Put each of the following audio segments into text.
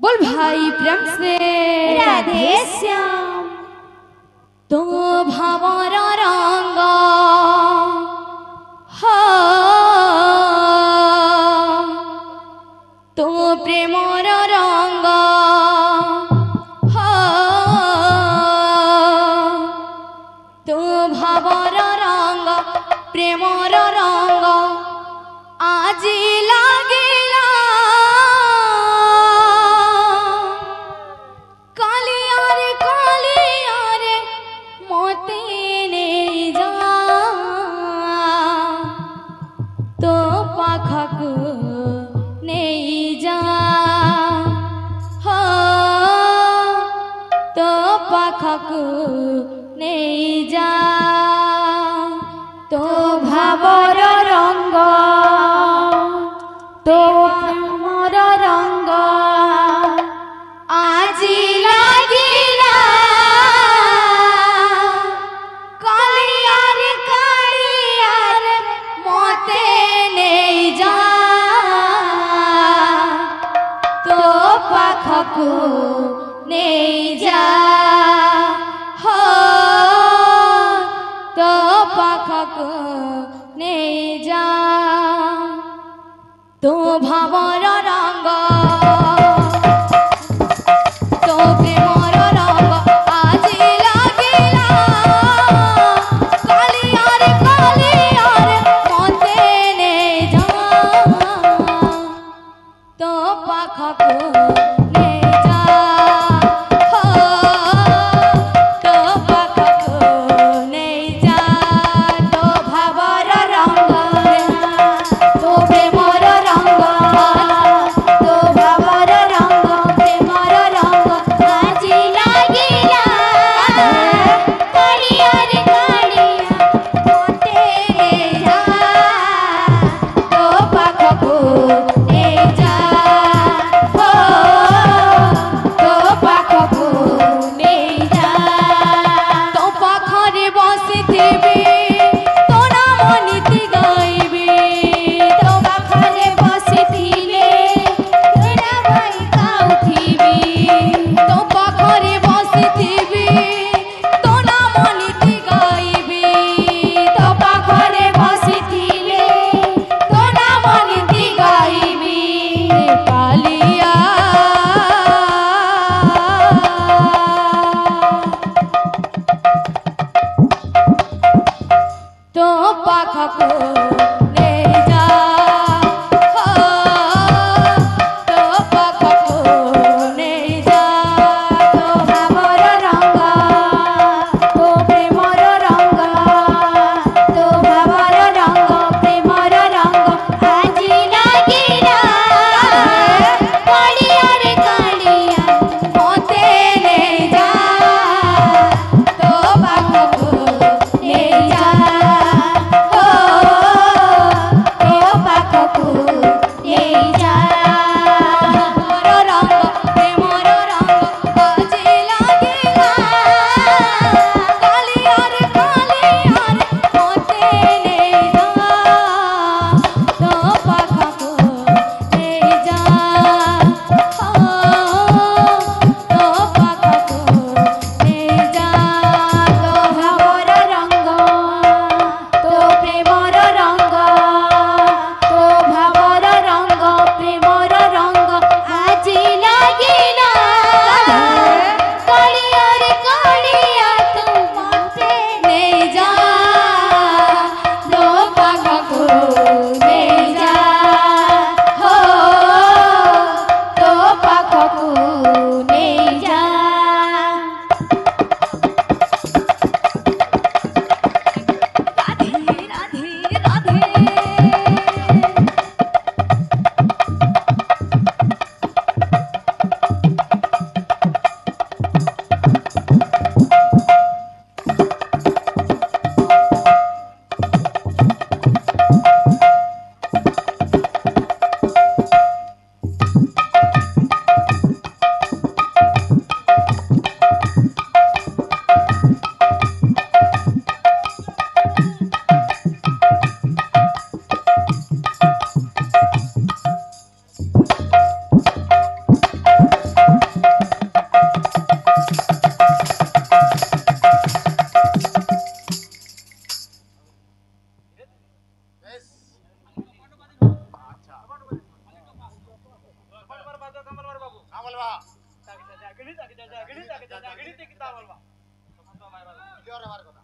बोल भाई प्रेम से राधे श्याम। तो भावर रंग तो प्रेमर रंग तो भावर रंग प्रेमर रंग आज लागिला कालियारे मोते नहीं जा तो पाखक नहीं जा हो तो पाखक नहीं जा तो भावर रंग तो प्रेमर रंग আজি লাগিলা কালিয়ারে কালিয়ারে মতে নেই যা তো পাখকু নেই যা হো তো পাখকু নেই যা তো ভাবর রঙ্গ तो प्रेमर रंग আজি লাগিলা कालियारे कालियारे मते नहीं जा तो पाखकु नहीं जा हो तो पाखकु नहीं जा तो भावर रंग तो प्रेमर रंग तो भावर रंग प्रेमर रंग আজি লাগিলা কালিয়ারে কালিয়া মতে নেই যা তো পাখকু নেই যা হো তো পাখকু নেই যা তো পাখরে বসিথিবি তো নাম নীতি গাইবি তো পাখরে বসিথিলে তো নাম গাউথিবি তো পাখরে বসিথিবি তো নাম নীতি গাইবি তো পাখরে বসিথিলে তো নাম নীতি গাইবি बोलवा जागड़ी जागड़ी किता बोलवा क्लियर हमार কথা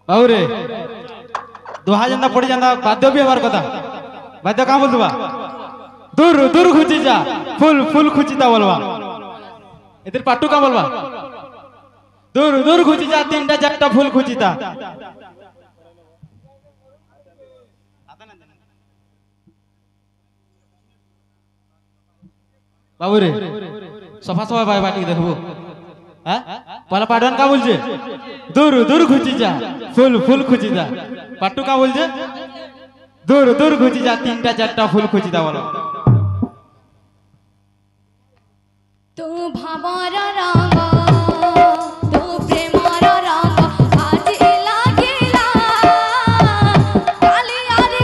बाबूरे दुहा जंदा पड़ी जंदा बाध्य भी हमार कथा बाध्य कहाँ बोल दुआ दूर दूर खुची जा फुल फुल खुचिता बोलवा इधर पाटू कहाँ बोलवा दूर दूर खुची जा तीनटा चारटा फुल खुचिता बाबूरे सफा सफा भाई बाटी देखबो हाँ पहला पाडवान का बोलছে दूर दूर खुची जा फुल फुल खुची जा पाटू का बोलছে दूर दूर खुची जा तीनटा चारटा फुल खुची दा बोलो तू भावर रंग तू प्रेमर रंग आज लागिला कालिया रे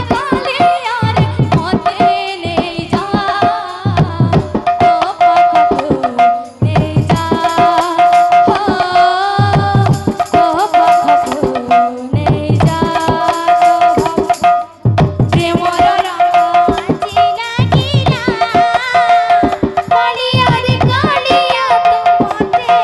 मते ने जा तो पाखकू ने जा हो तो पाखकू ने जा प्रेमर रंग आज लागिला कालिया रे तू मते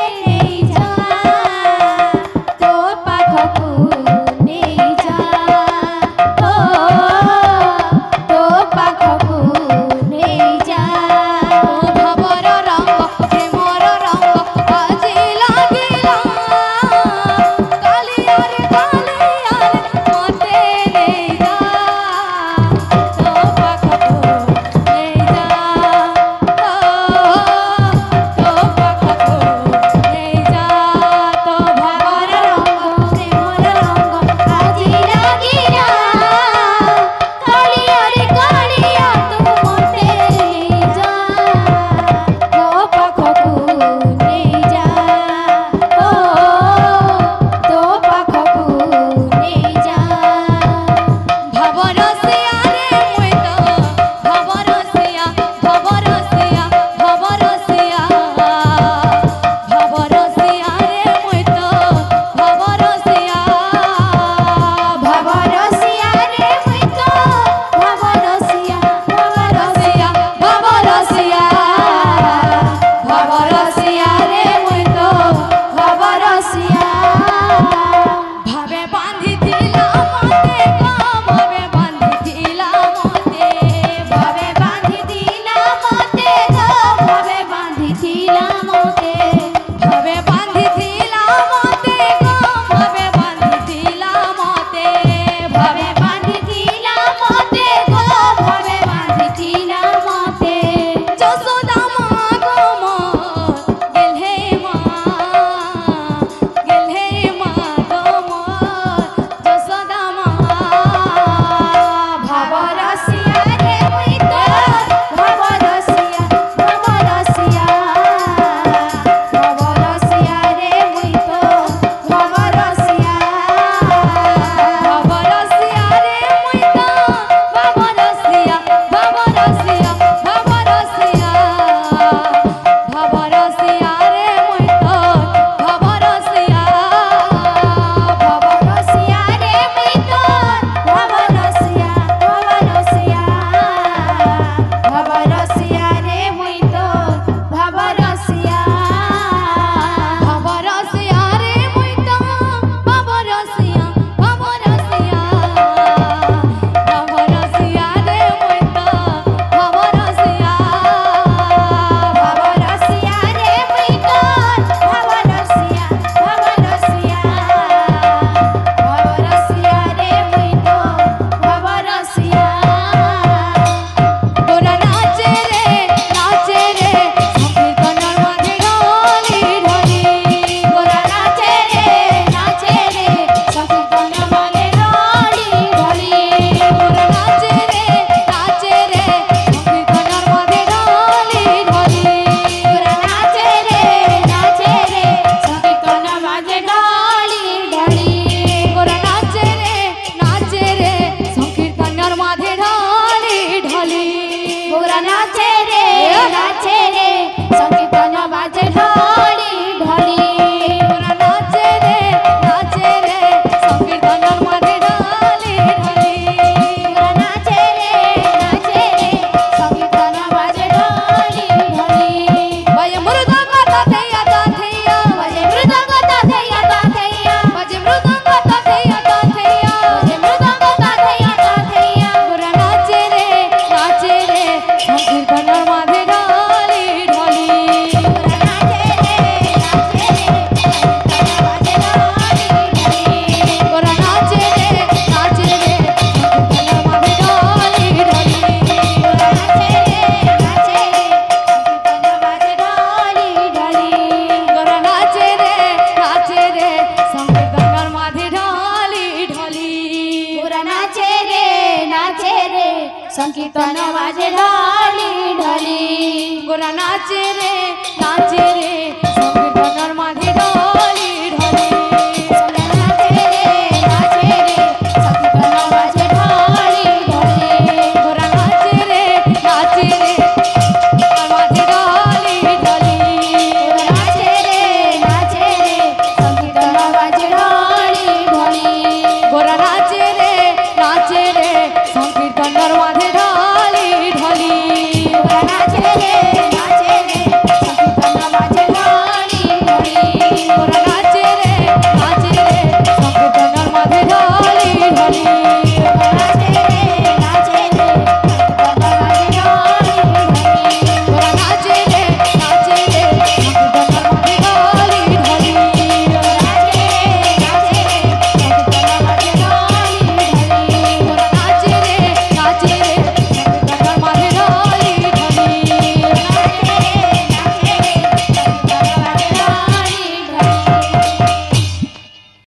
কীর্তন বাজে ঢালি ঢালি গোরা নাচে রে সংকীর্তনের